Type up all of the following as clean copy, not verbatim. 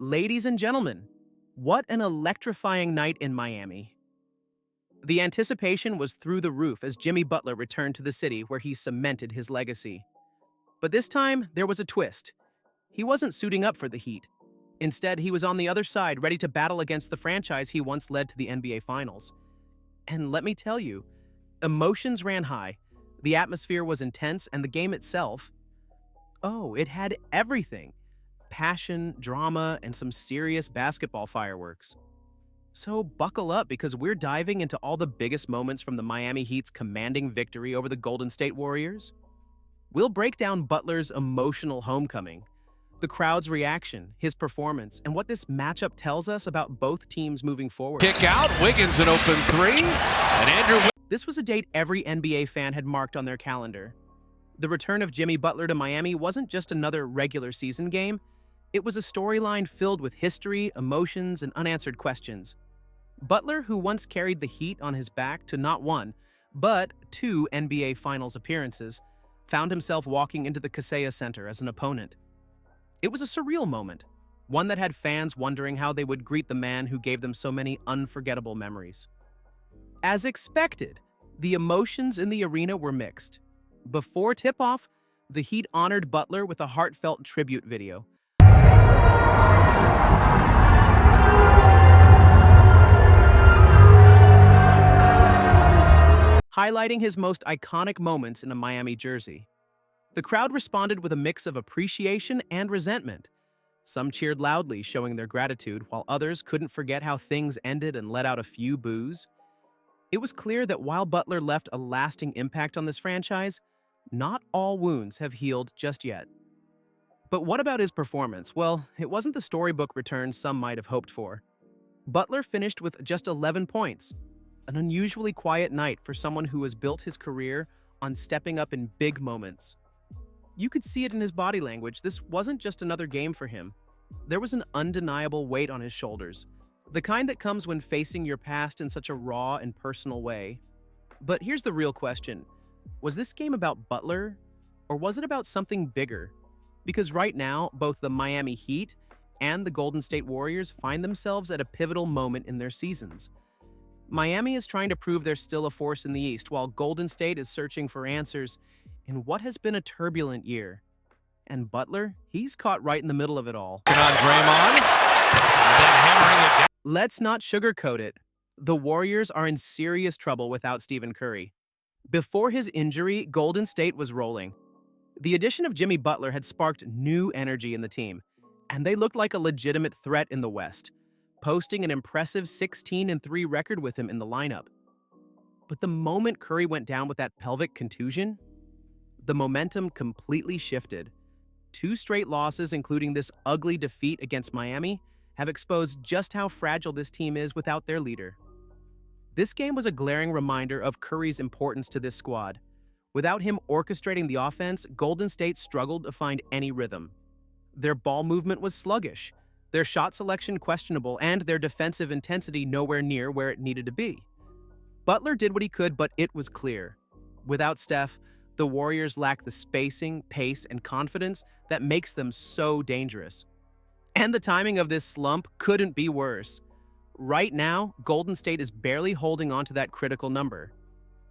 Ladies and gentlemen, what an electrifying night in Miami. The anticipation was through the roof as Jimmy Butler returned to the city where he cemented his legacy. But this time, there was a twist. He wasn't suiting up for the Heat. Instead, he was on the other side, ready to battle against the franchise he once led to the NBA Finals. And let me tell you, emotions ran high, the atmosphere was intense, and the game itself, oh, it had everything. Passion, drama, and some serious basketball fireworks. So buckle up because we're diving into all the biggest moments from the Miami Heat's commanding victory over the Golden State Warriors. We'll break down Butler's emotional homecoming, the crowd's reaction, his performance, and what this matchup tells us about both teams moving forward. Kick out, Wiggins an open three, and Andrew. This was a date every NBA fan had marked on their calendar. The return of Jimmy Butler to Miami wasn't just another regular season game. It was a storyline filled with history, emotions, and unanswered questions. Butler, who once carried the Heat on his back to not one, but two NBA Finals appearances, found himself walking into the Kaseya Center as an opponent. It was a surreal moment, one that had fans wondering how they would greet the man who gave them so many unforgettable memories. As expected, the emotions in the arena were mixed. Before tip-off, the Heat honored Butler with a heartfelt tribute video. Highlighting his most iconic moments in a Miami jersey. The crowd responded with a mix of appreciation and resentment. Some cheered loudly, showing their gratitude, while others couldn't forget how things ended and let out a few boos. It was clear that while Butler left a lasting impact on this franchise, not all wounds have healed just yet. But what about his performance? Well, it wasn't the storybook return some might have hoped for. Butler finished with just 11 points, an unusually quiet night for someone who has built his career on stepping up in big moments. You could see it in his body language. This wasn't just another game for him. There was an undeniable weight on his shoulders, the kind that comes when facing your past in such a raw and personal way. But here's the real question. Was this game about Butler, or was it about something bigger? Because right now, both the Miami Heat and the Golden State Warriors find themselves at a pivotal moment in their seasons. Miami is trying to prove they're still a force in the East, while Golden State is searching for answers in what has been a turbulent year. And Butler, he's caught right in the middle of it all. On Draymond, and then hammering it down. Let's not sugarcoat it. The Warriors are in serious trouble without Stephen Curry. Before his injury, Golden State was rolling. The addition of Jimmy Butler had sparked new energy in the team, and they looked like a legitimate threat in the West, posting an impressive 16-3 record with him in the lineup. But the moment Curry went down with that pelvic contusion, the momentum completely shifted. 2 straight losses, including this ugly defeat against Miami, have exposed just how fragile this team is without their leader. This game was a glaring reminder of Curry's importance to this squad. Without him orchestrating the offense, Golden State struggled to find any rhythm. Their ball movement was sluggish, their shot selection questionable, and their defensive intensity nowhere near where it needed to be. Butler did what he could, but it was clear. Without Steph, the Warriors lack the spacing, pace, and confidence that makes them so dangerous. And the timing of this slump couldn't be worse. Right now, Golden State is barely holding on to that critical number.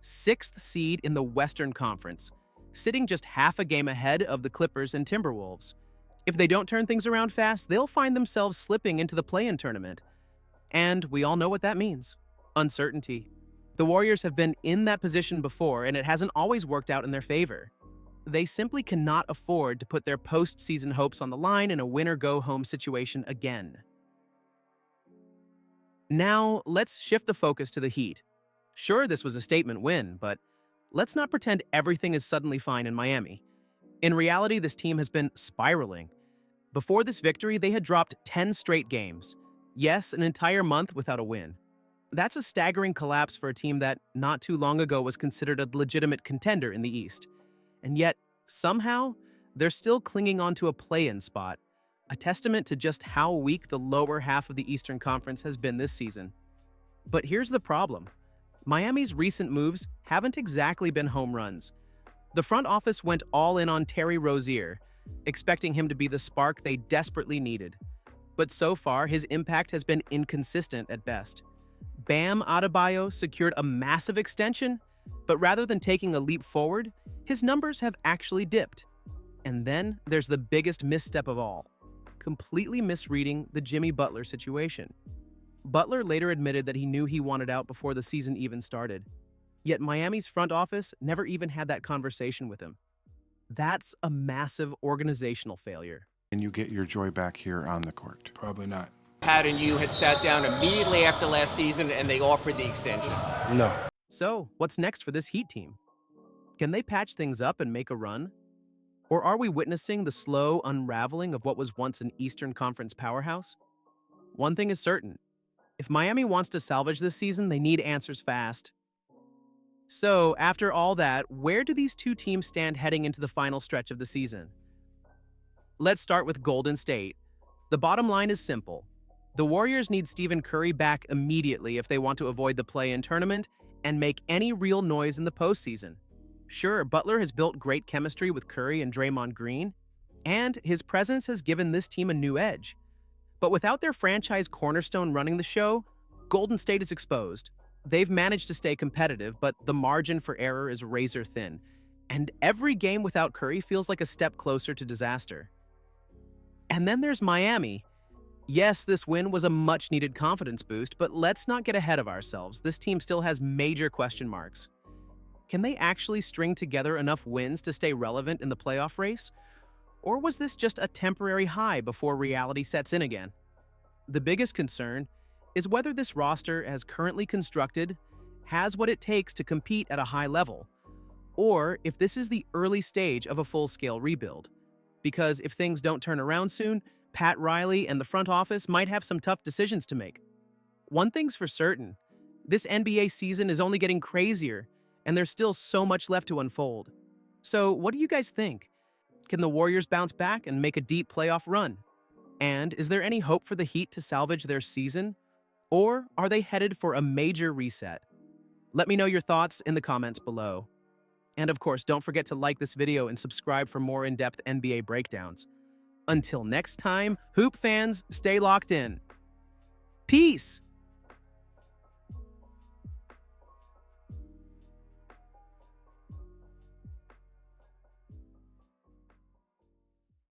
6th seed in the Western Conference, sitting just half a game ahead of the Clippers and Timberwolves. If they don't turn things around fast, they'll find themselves slipping into the play-in tournament. And we all know what that means. Uncertainty. The Warriors have been in that position before, and it hasn't always worked out in their favor. They simply cannot afford to put their postseason hopes on the line in a win-or-go-home situation again. Now, let's shift the focus to the Heat. Sure, this was a statement win, but let's not pretend everything is suddenly fine in Miami. In reality, this team has been spiraling. Before this victory, they had dropped 10 straight games. Yes, an entire month without a win. That's a staggering collapse for a team that, not too long ago, was considered a legitimate contender in the East. And yet, somehow, they're still clinging on to a play-in spot, a testament to just how weak the lower half of the Eastern Conference has been this season. But here's the problem. Miami's recent moves haven't exactly been home runs. The front office went all in on Terry Rozier, expecting him to be the spark they desperately needed. but so far his impact has been inconsistent at best. Bam Adebayo secured a massive extension, but rather than taking a leap forward, his numbers have actually dipped. And then there's the biggest misstep of all, completely misreading the Jimmy Butler situation. Butler later admitted that he knew he wanted out before the season even started. Yet Miami's front office never even had that conversation with him. That's a massive organizational failure. And you get your joy back here on the court? Probably not. Pat and you had sat down immediately after last season and they offered the extension. No. So, what's next for this Heat team? Can they patch things up and make a run? Or are we witnessing the slow unraveling of what was once an Eastern Conference powerhouse? One thing is certain. If Miami wants to salvage this season, they need answers fast. So, after all that, where do these two teams stand heading into the final stretch of the season? Let's start with Golden State. The bottom line is simple. The Warriors need Stephen Curry back immediately if they want to avoid the play-in tournament and make any real noise in the postseason. Sure, Butler has built great chemistry with Curry and Draymond Green, and his presence has given this team a new edge. But without their franchise cornerstone running the show, Golden State is exposed. They've managed to stay competitive, but the margin for error is razor thin, and every game without Curry feels like a step closer to disaster. And then there's Miami. Yes, this win was a much-needed confidence boost, but let's not get ahead of ourselves. This team still has major question marks. Can they actually string together enough wins to stay relevant in the playoff race? Or was this just a temporary high before reality sets in again? The biggest concern is whether this roster, as currently constructed, has what it takes to compete at a high level, or if this is the early stage of a full-scale rebuild. Because if things don't turn around soon, Pat Riley and the front office might have some tough decisions to make. One thing's for certain, this NBA season is only getting crazier, and there's still so much left to unfold. So what do you guys think? Can the Warriors bounce back and make a deep playoff run? And is there any hope for the Heat to salvage their season? Or are they headed for a major reset? Let me know your thoughts in the comments below. And of course, don't forget to like this video and subscribe for more in-depth NBA breakdowns. Until next time, Hoop fans, stay locked in. Peace!